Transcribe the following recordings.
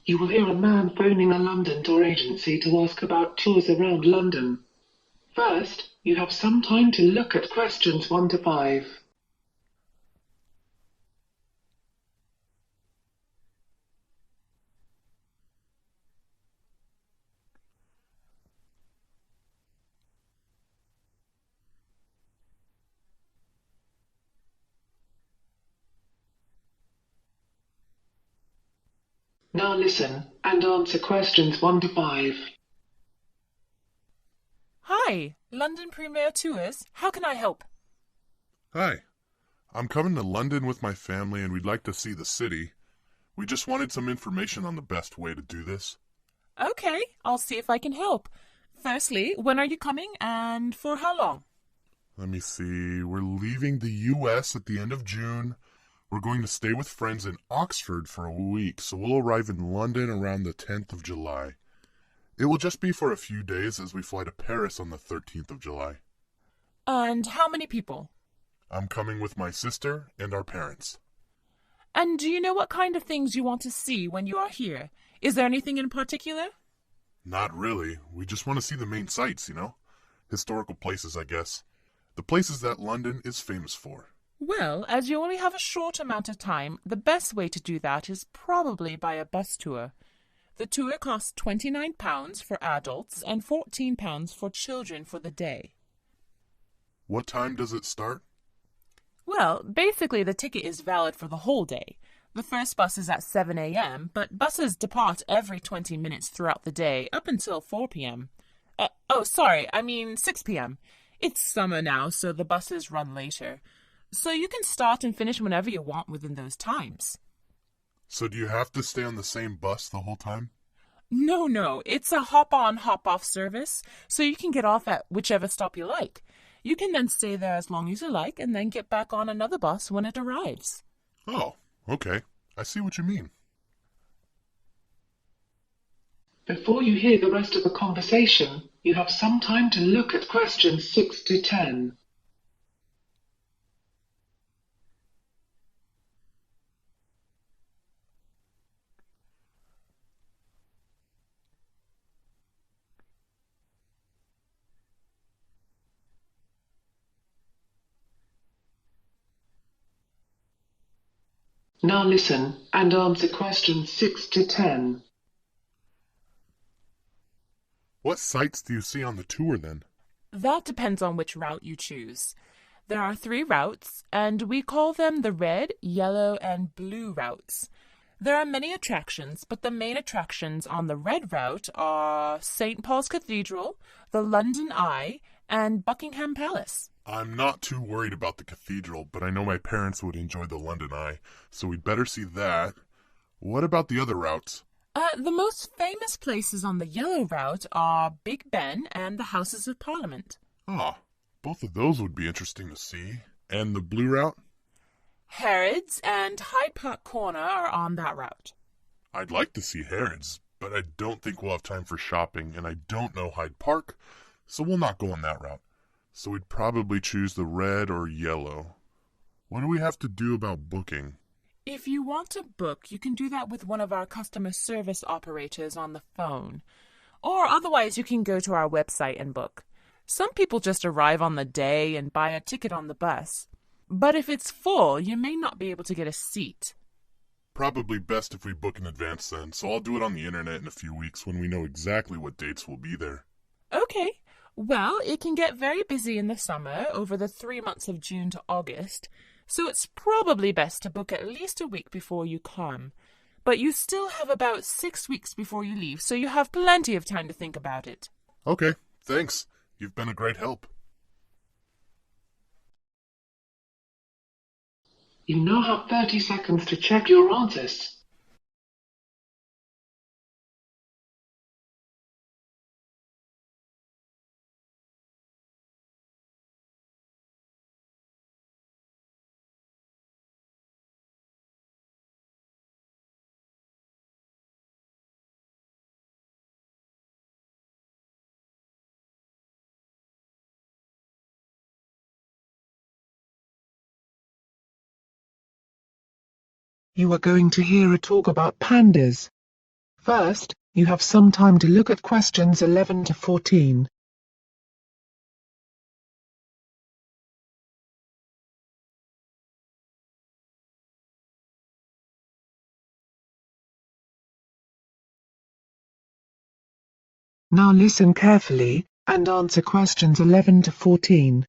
You will hear a man phoning a London tour agency to ask about tours around London. First, you have some time to look at questions 1 to 5. Now listen and answer questions 1 to 5. Hi, London Premier Tours. How can I help? Hi, I'm coming to London with my family and we'd like to see the city. We just wanted some information on the best way to do this. Okay, I'll see if I can help. Firstly, when are you coming and for how long? Let me see, we're leaving the US at the end of June. We're going to stay with friends in Oxford for a week, so we'll arrive in London around the 10th of July. It will just be for a few days as we fly to Paris on the 13th of July. And how many people? I'm coming with my sister and our parents. And do you know what kind of things you want to see when you are here? Is there anything in particular? Not really. We just want to see the main sights, Historical places, I guess. The places that London is famous for. Well, as you only have a short amount of time, the best way to do that is probably by a bus tour. The tour costs £29 for adults and £14 for children for the day. What time does it start? Well, basically the ticket is valid for the whole day. The first bus is at 7 a.m., but buses depart every 20 minutes throughout the day up until 4 p.m. 6 p.m. It's summer now, so the buses run later. So you can start and finish whenever you want within those times. So do you have to stay on the same bus the whole time? No, it's a hop-on, hop-off service, so you can get off at whichever stop you like. You can then stay there as long as you like and then get back on another bus when it arrives. Oh, okay. I see what you mean. Before you hear the rest of the conversation, you have some time to look at questions 6 to 10. Now listen and answer questions 6 to 10. What sights do you see on the tour then? That depends on which route you choose. There are 3 routes, and we call them the red, yellow, and blue routes. There are many attractions, but the main attractions on the red route are St. Paul's Cathedral, the London Eye, and Buckingham Palace. I'm not too worried about the cathedral, but I know my parents would enjoy the London Eye, so we'd better see that. What about the other routes? The most famous places on the yellow route are Big Ben and the Houses of Parliament. Ah, both of those would be interesting to see. And the blue route? Harrods and Hyde Park Corner are on that route. I'd like to see Harrods, but I don't think we'll have time for shopping, and I don't know Hyde Park, so we'll not go on that route. So we'd probably choose the red or yellow. What do we have to do about booking? If you want to book, you can do that with one of our customer service operators on the phone. Or otherwise, you can go to our website and book. Some people just arrive on the day and buy a ticket on the bus. But if it's full, you may not be able to get a seat. Probably best if we book in advance then, so I'll do it on the internet in a few weeks when we know exactly what dates will be there. Okay. Well, it can get very busy in the summer, over the 3 months of June to August, so it's probably best to book at least a week before you come. But you still have about 6 weeks before you leave, so you have plenty of time to think about it. Okay, thanks. You've been a great help. You now have 30 seconds to check your answers. You are going to hear a talk about pandas. First, you have some time to look at questions 11 to 14. Now listen carefully, and answer questions 11 to 14.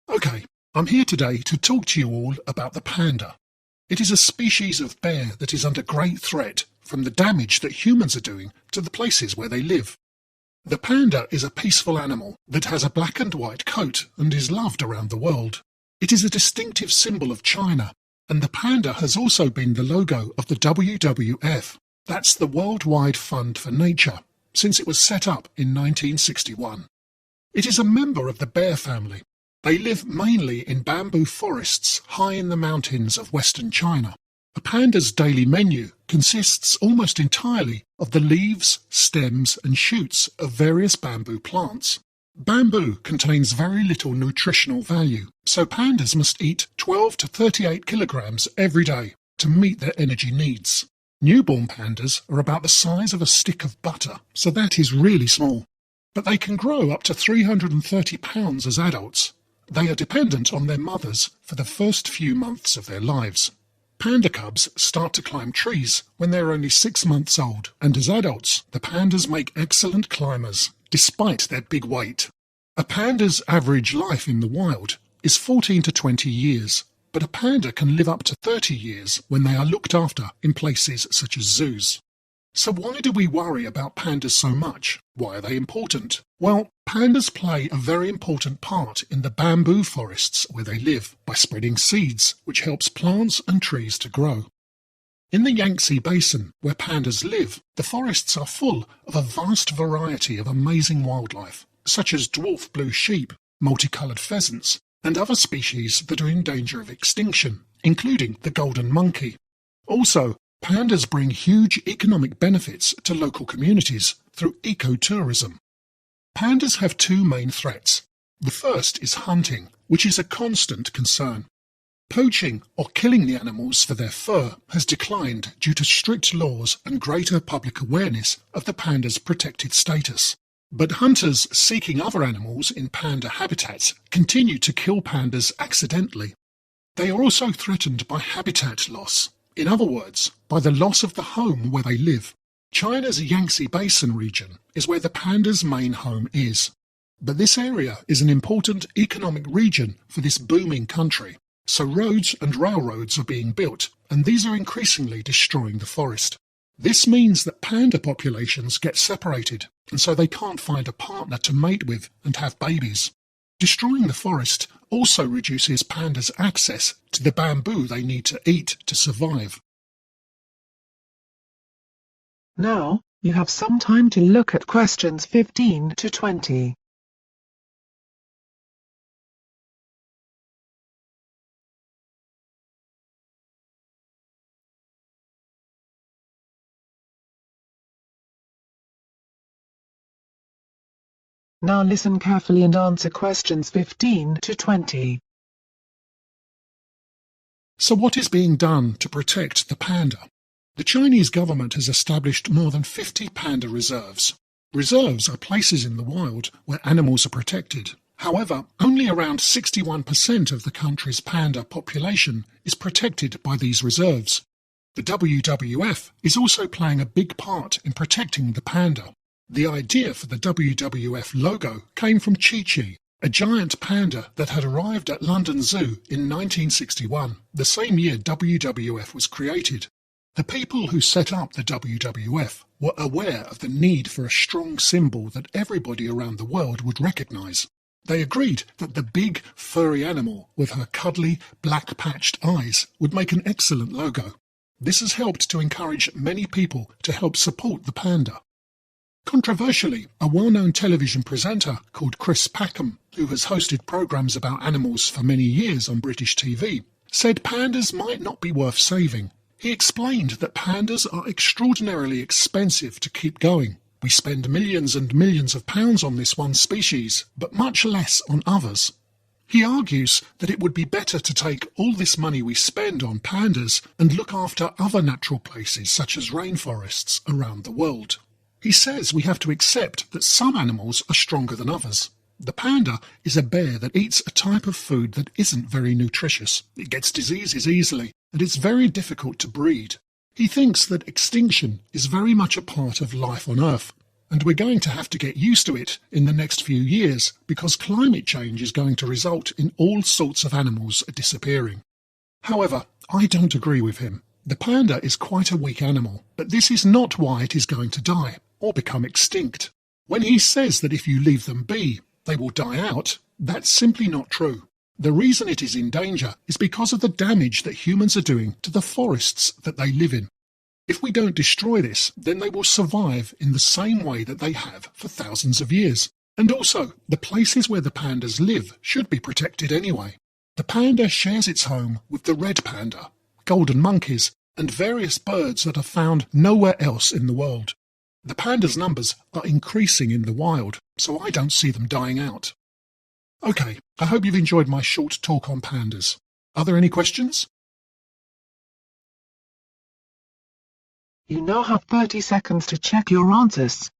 Okay, I'm here today to talk to you all about the panda. It is a species of bear that is under great threat from the damage that humans are doing to the places where they live. The panda is a peaceful animal that has a black and white coat and is loved around the world. It is a distinctive symbol of China, and the panda has also been the logo of the WWF, that's the Worldwide Fund for Nature, since it was set up in 1961. It is a member of the bear family. They live mainly in bamboo forests high in the mountains of western China. A panda's daily menu consists almost entirely of the leaves, stems and shoots of various bamboo plants. Bamboo contains very little nutritional value, so pandas must eat 12 to 38 kilograms every day to meet their energy needs. Newborn pandas are about the size of a stick of butter, so that is really small. But they can grow up to 330 pounds as adults. They are dependent on their mothers for the first few months of their lives. Panda cubs start to climb trees when they are only 6 months old, and as adults, the pandas make excellent climbers, despite their big weight. A panda's average life in the wild is 14 to 20 years, but a panda can live up to 30 years when they are looked after in places such as zoos. So why do we worry about pandas so much? Why are they important? Well, pandas play a very important part in the bamboo forests where they live by spreading seeds, which helps plants and trees to grow. In the Yangtze Basin, where pandas live, the forests are full of a vast variety of amazing wildlife, such as dwarf blue sheep, multicoloured pheasants, and other species that are in danger of extinction, including the golden monkey. Also, pandas bring huge economic benefits to local communities through ecotourism. Pandas have two main threats. The first is hunting, which is a constant concern. Poaching or killing the animals for their fur has declined due to strict laws and greater public awareness of the panda's protected status. But hunters seeking other animals in panda habitats continue to kill pandas accidentally. They are also threatened by habitat loss. In other words, by the loss of the home where they live. China's Yangtze Basin region is where the panda's main home is. But this area is an important economic region for this booming country, so roads and railroads are being built, and these are increasingly destroying the forest. This means that panda populations get separated, and so they can't find a partner to mate with and have babies. Destroying the forest also reduces pandas' access to the bamboo they need to eat to survive. Now, you have some time to look at questions 15 to 20. Now listen carefully and answer questions 15 to 20. So what is being done to protect the panda? The Chinese government has established more than 50 panda reserves. Reserves are places in the wild where animals are protected. However, only around 61% of the country's panda population is protected by these reserves. The WWF is also playing a big part in protecting the panda. The idea for the WWF logo came from Chi-Chi, a giant panda that had arrived at London Zoo in 1961, the same year WWF was created. The people who set up the WWF were aware of the need for a strong symbol that everybody around the world would recognise. They agreed that the big, furry animal with her cuddly, black-patched eyes would make an excellent logo. This has helped to encourage many people to help support the panda. Controversially, a well-known television presenter called Chris Packham, who has hosted programmes about animals for many years on British TV, said pandas might not be worth saving. He explained that pandas are extraordinarily expensive to keep going. We spend millions and millions of pounds on this one species, but much less on others. He argues that it would be better to take all this money we spend on pandas and look after other natural places such as rainforests around the world. He says we have to accept that some animals are stronger than others. The panda is a bear that eats a type of food that isn't very nutritious. It gets diseases easily, and it's very difficult to breed. He thinks that extinction is very much a part of life on Earth, and we're going to have to get used to it in the next few years because climate change is going to result in all sorts of animals disappearing. However, I don't agree with him. The panda is quite a weak animal, but this is not why it is going to die or become extinct. When he says that if you leave them be, they will die out, that's simply not true. The reason it is in danger is because of the damage that humans are doing to the forests that they live in. If we don't destroy this, then they will survive in the same way that they have for thousands of years. And also, the places where the pandas live should be protected anyway. The panda shares its home with the red panda, golden monkeys, and various birds that are found nowhere else in the world. The pandas' numbers are increasing in the wild, so I don't see them dying out. Okay, I hope you've enjoyed my short talk on pandas. Are there any questions? You now have 30 seconds to check your answers.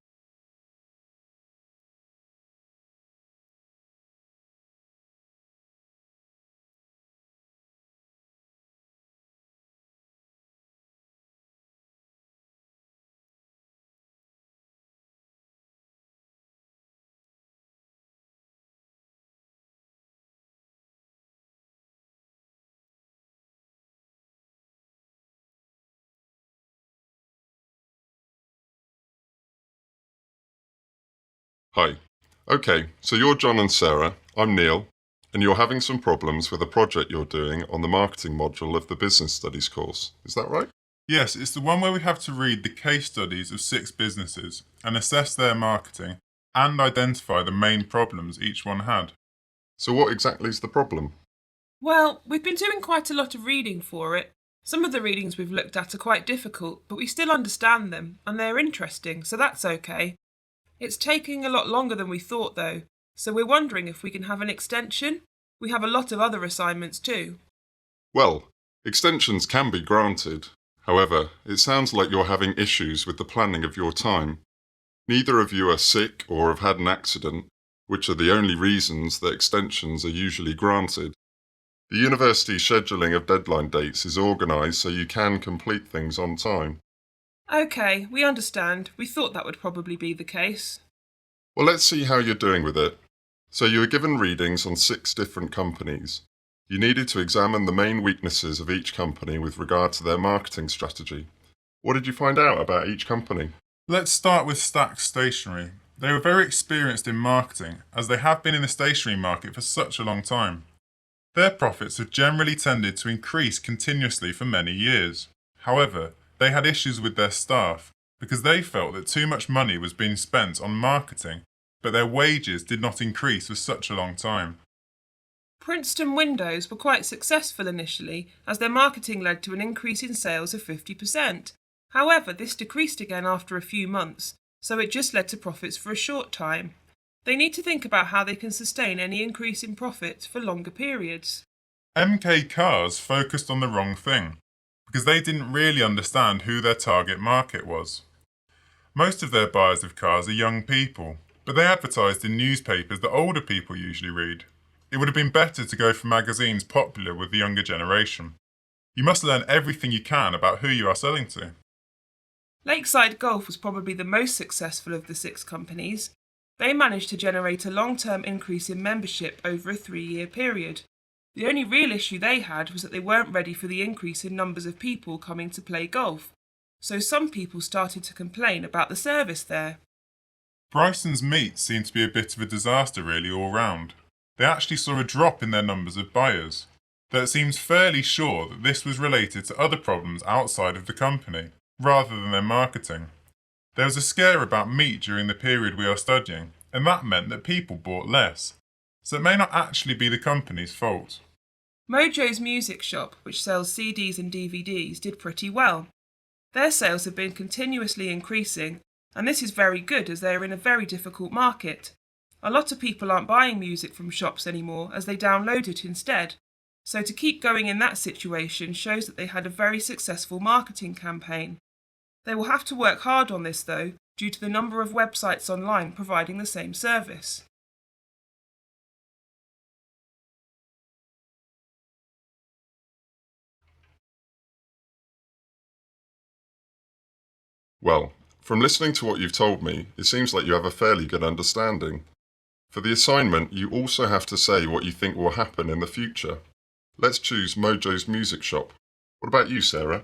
Hi. Okay, so you're John and Sarah, I'm Neil, and you're having some problems with a project you're doing on the marketing module of the Business Studies course. Is that right? Yes, it's the one where we have to read the case studies of 6 businesses and assess their marketing and identify the main problems each one had. So what exactly is the problem? Well, we've been doing quite a lot of reading for it. Some of the readings we've looked at are quite difficult, but we still understand them, and they're interesting, so that's okay. It's taking a lot longer than we thought, though, so we're wondering if we can have an extension. We have a lot of other assignments too. Well, extensions can be granted. However, it sounds like you're having issues with the planning of your time. Neither of you are sick or have had an accident, which are the only reasons that extensions are usually granted. The university scheduling of deadline dates is organised so you can complete things on time. Okay, we understand. We thought that would probably be the case. Well, let's see how you're doing with it. So you were given readings on 6 different companies. You needed to examine the main weaknesses of each company with regard to their marketing strategy. What did you find out about each company? Let's start with Stack Stationery. They were very experienced in marketing, as they have been in the stationery market for such a long time. Their profits have generally tended to increase continuously for many years. However, they had issues with their staff because they felt that too much money was being spent on marketing, but their wages did not increase for such a long time. Princeton Windows were quite successful initially, as their marketing led to an increase in sales of 50%. However, this decreased again after a few months, so it just led to profits for a short time. They need to think about how they can sustain any increase in profits for longer periods. MK Cars focused on the wrong thing, because they didn't really understand who their target market was. Most of their buyers of cars are young people, but they advertised in newspapers that older people usually read. It would have been better to go for magazines popular with the younger generation. You must learn everything you can about who you are selling to. Lakeside Golf was probably the most successful of the 6 companies. They managed to generate a long-term increase in membership over a 3-year period. The only real issue they had was that they weren't ready for the increase in numbers of people coming to play golf, so some people started to complain about the service there. Bryson's Meat seemed to be a bit of a disaster really all round. They actually saw a drop in their numbers of buyers, though it seems fairly sure that this was related to other problems outside of the company, rather than their marketing. There was a scare about meat during the period we are studying, and that meant that people bought less, so it may not actually be the company's fault. Mojo's Music Shop, which sells CDs and DVDs, did pretty well. Their sales have been continuously increasing, and this is very good as they are in a very difficult market. A lot of people aren't buying music from shops anymore as they download it instead. So to keep going in that situation shows that they had a very successful marketing campaign. They will have to work hard on this though, due to the number of websites online providing the same service. Well, from listening to what you've told me, it seems like you have a fairly good understanding. For the assignment, you also have to say what you think will happen in the future. Let's choose Mojo's Music Shop. What about you, Sarah?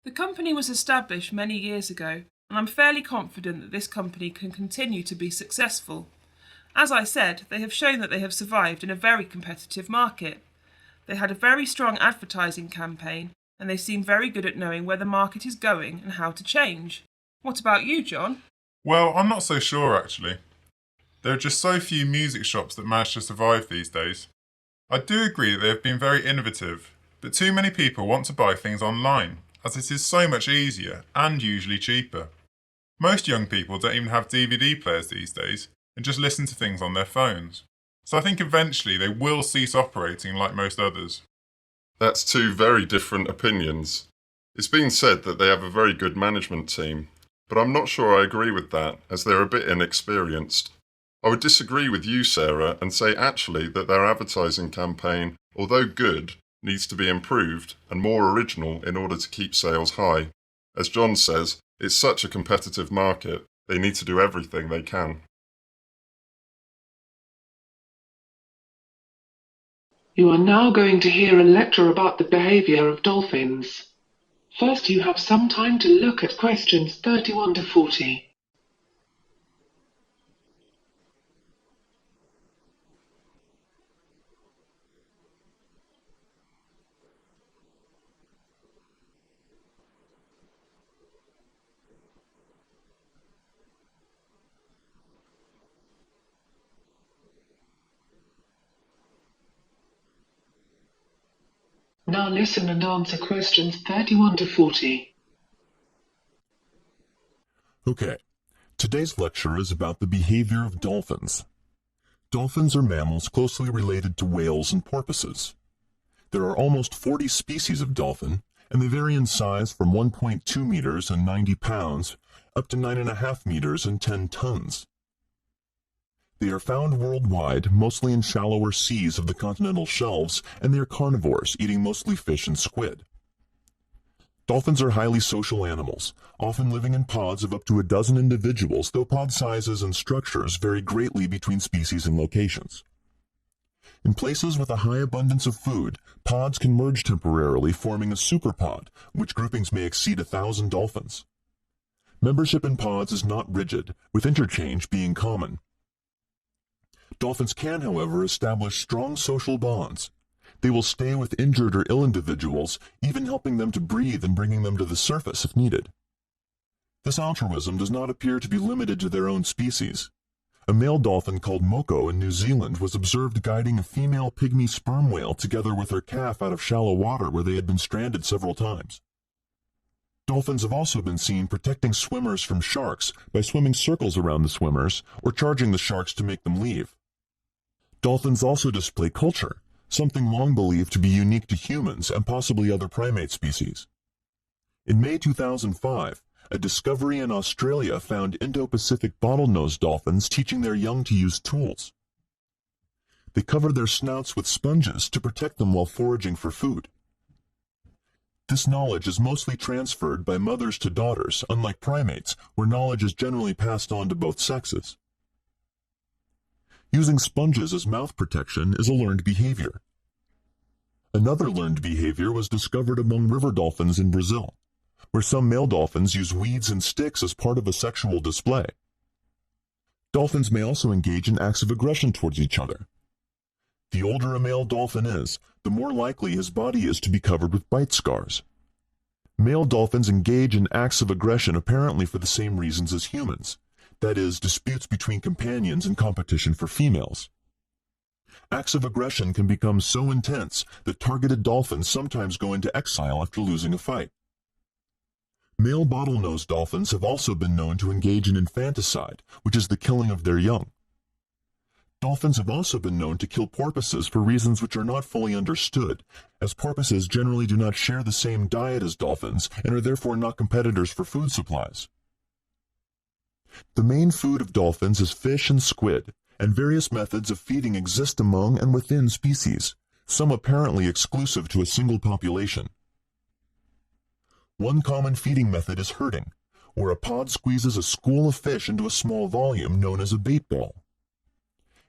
The company was established many years ago, and I'm fairly confident that this company can continue to be successful. As I said, they have shown that they have survived in a very competitive market. They had a very strong advertising campaign, and they seem very good at knowing where the market is going and how to change. What about you, John? Well, I'm not so sure actually. There are just so few music shops that manage to survive these days. I do agree that they have been very innovative, but too many people want to buy things online, as it is so much easier and usually cheaper. Most young people don't even have DVD players these days and just listen to things on their phones. So I think eventually they will cease operating like most others. That's two very different opinions. It's been said that they have a very good management team, but I'm not sure I agree with that, as they're a bit inexperienced. I would disagree with you, Sarah, and say actually that their advertising campaign, although good, needs to be improved and more original in order to keep sales high. As John says, it's such a competitive market, they need to do everything they can. You are now going to hear a lecture about the behavior of dolphins. First, you have some time to look at questions 31 to 40. Now listen and answer questions 31 to 40. Okay, today's lecture is about the behavior of dolphins. Dolphins are mammals closely related to whales and porpoises. There are almost 40 species of dolphin, and they vary in size from 1.2 meters and 90 pounds up to 9.5 meters and 10 tons. They are found worldwide, mostly in shallower seas of the continental shelves, and they are carnivores, eating mostly fish and squid. Dolphins are highly social animals, often living in pods of up to a dozen individuals, though pod sizes and structures vary greatly between species and locations. In places with a high abundance of food, pods can merge temporarily, forming a superpod, which groupings may exceed 1,000 dolphins. Membership in pods is not rigid, with interchange being common. Dolphins can, however, establish strong social bonds. They will stay with injured or ill individuals, even helping them to breathe and bringing them to the surface if needed. This altruism does not appear to be limited to their own species. A male dolphin called Moko in New Zealand was observed guiding a female pygmy sperm whale together with her calf out of shallow water where they had been stranded several times. Dolphins have also been seen protecting swimmers from sharks by swimming circles around the swimmers or charging the sharks to make them leave. Dolphins also display culture, something long believed to be unique to humans and possibly other primate species. In May 2005, a discovery in Australia found Indo-Pacific bottlenose dolphins teaching their young to use tools. They covered their snouts with sponges to protect them while foraging for food. This knowledge is mostly transferred by mothers to daughters, unlike primates, where knowledge is generally passed on to both sexes. Using sponges as mouth protection is a learned behavior. Another learned behavior was discovered among river dolphins in Brazil, where some male dolphins use weeds and sticks as part of a sexual display. Dolphins may also engage in acts of aggression towards each other. The older a male dolphin is, the more likely his body is to be covered with bite scars. Male dolphins engage in acts of aggression apparently for the same reasons as humans. That is, disputes between companions and competition for females. Acts of aggression can become so intense that targeted dolphins sometimes go into exile after losing a fight. Male bottlenose dolphins have also been known to engage in infanticide, which is the killing of their young. Dolphins have also been known to kill porpoises for reasons which are not fully understood, as porpoises generally do not share the same diet as dolphins and are therefore not competitors for food supplies. The main food of dolphins is fish and squid, and various methods of feeding exist among and within species, some apparently exclusive to a single population. One common feeding method is herding, where a pod squeezes a school of fish into a small volume known as a bait ball.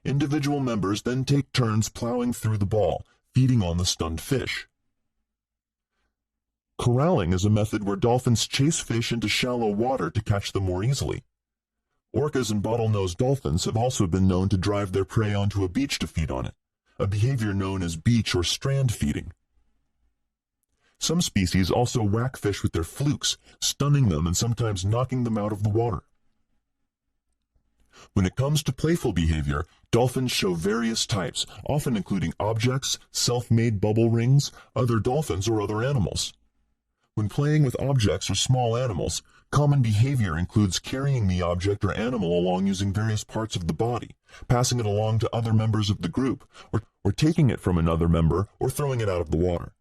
Individual members then take turns plowing through the ball, feeding on the stunned fish. Corralling is a method where dolphins chase fish into shallow water to catch them more easily. Orcas and bottlenose dolphins have also been known to drive their prey onto a beach to feed on it, a behavior known as beach or strand feeding. Some species also whack fish with their flukes, stunning them and sometimes knocking them out of the water. When it comes to playful behavior, dolphins show various types, often including objects, self-made bubble rings, other dolphins, or other animals. When playing with objects or small animals, common behavior includes carrying the object or animal along using various parts of the body, passing it along to other members of the group, or taking it from another member or throwing it out of the water.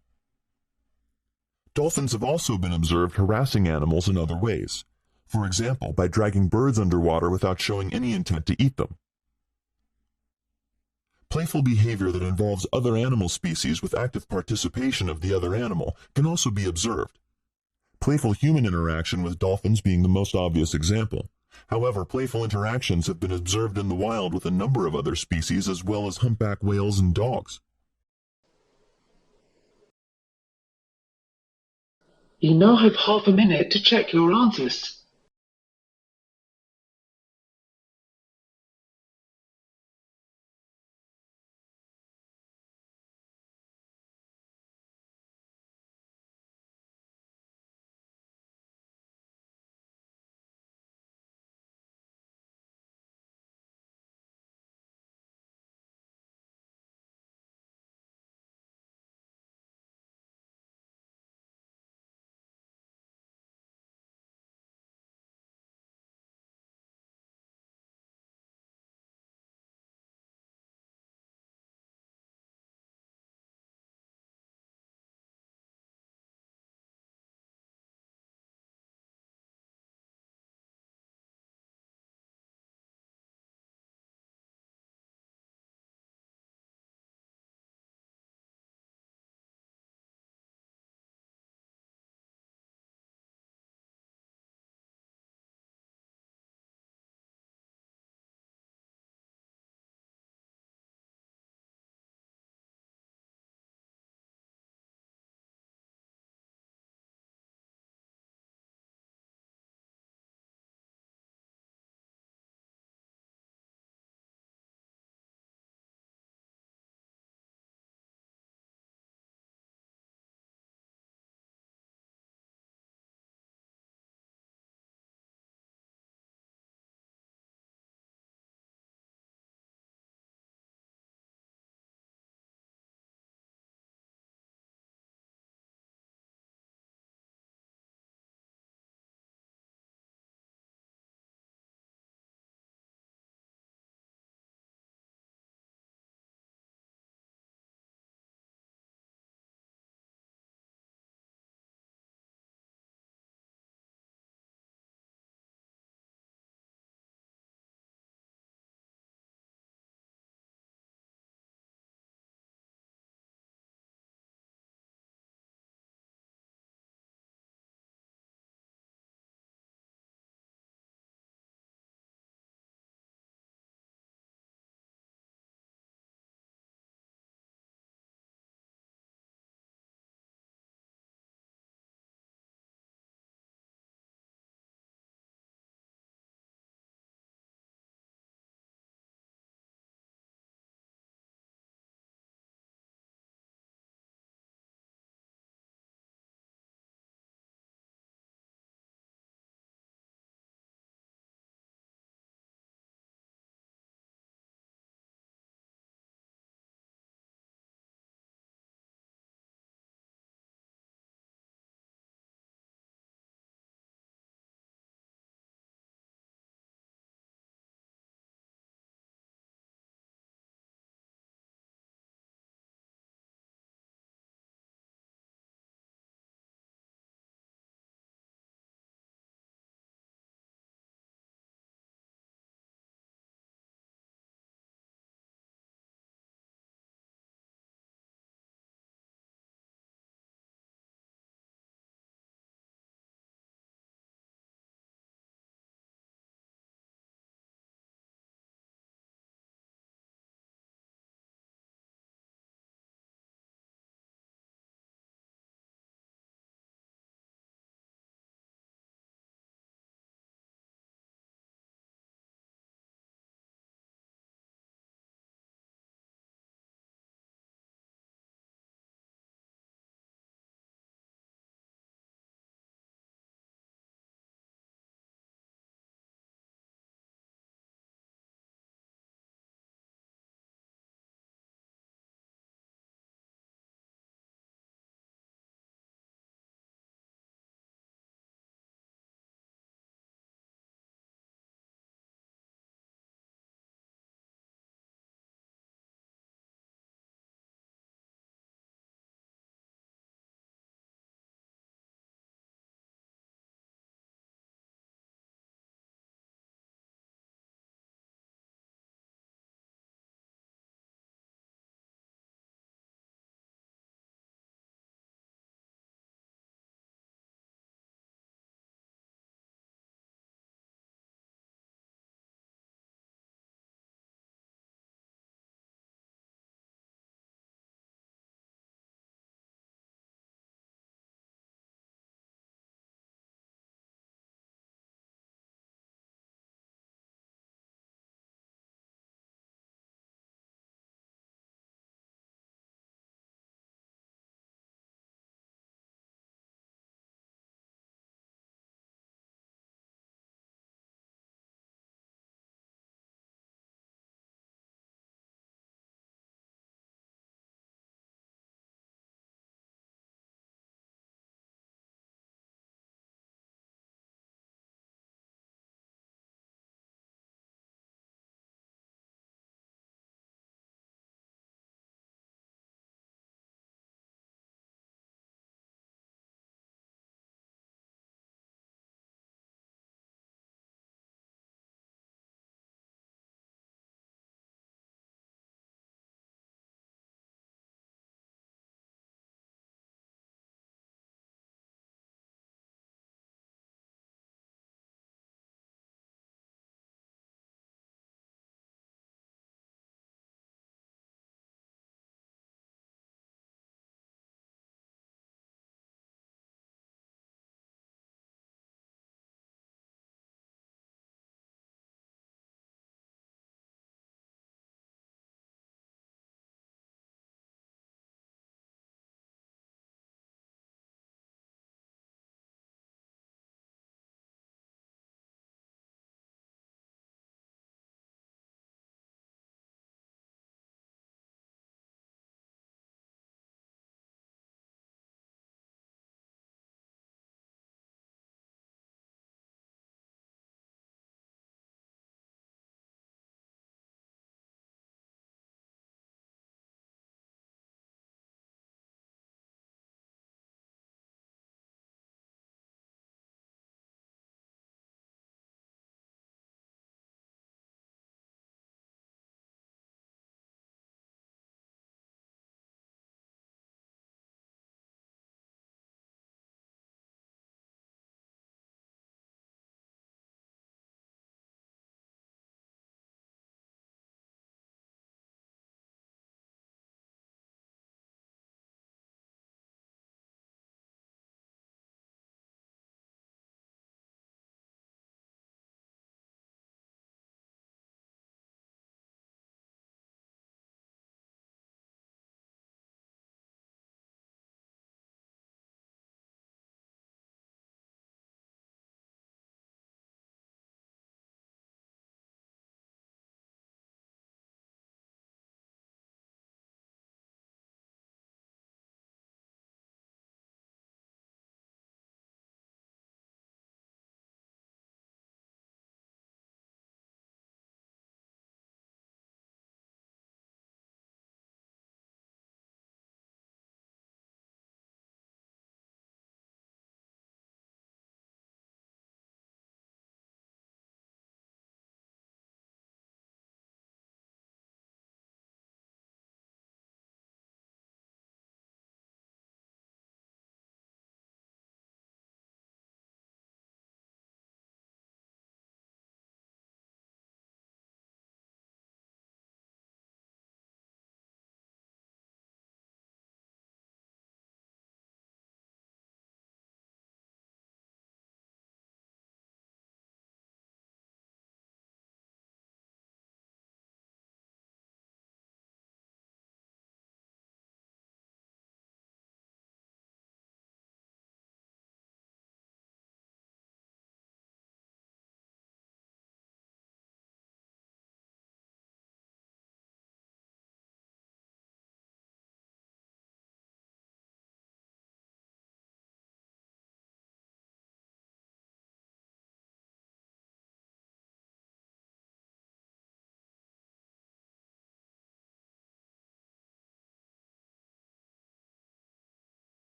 Dolphins have also been observed harassing animals in other ways. For example, by dragging birds underwater without showing any intent to eat them. Playful behavior that involves other animal species with active participation of the other animal can also be observed. Playful human interaction with dolphins being the most obvious example. However, playful interactions have been observed in the wild with a number of other species as well as humpback whales and dogs. You now have half a minute to check your answers.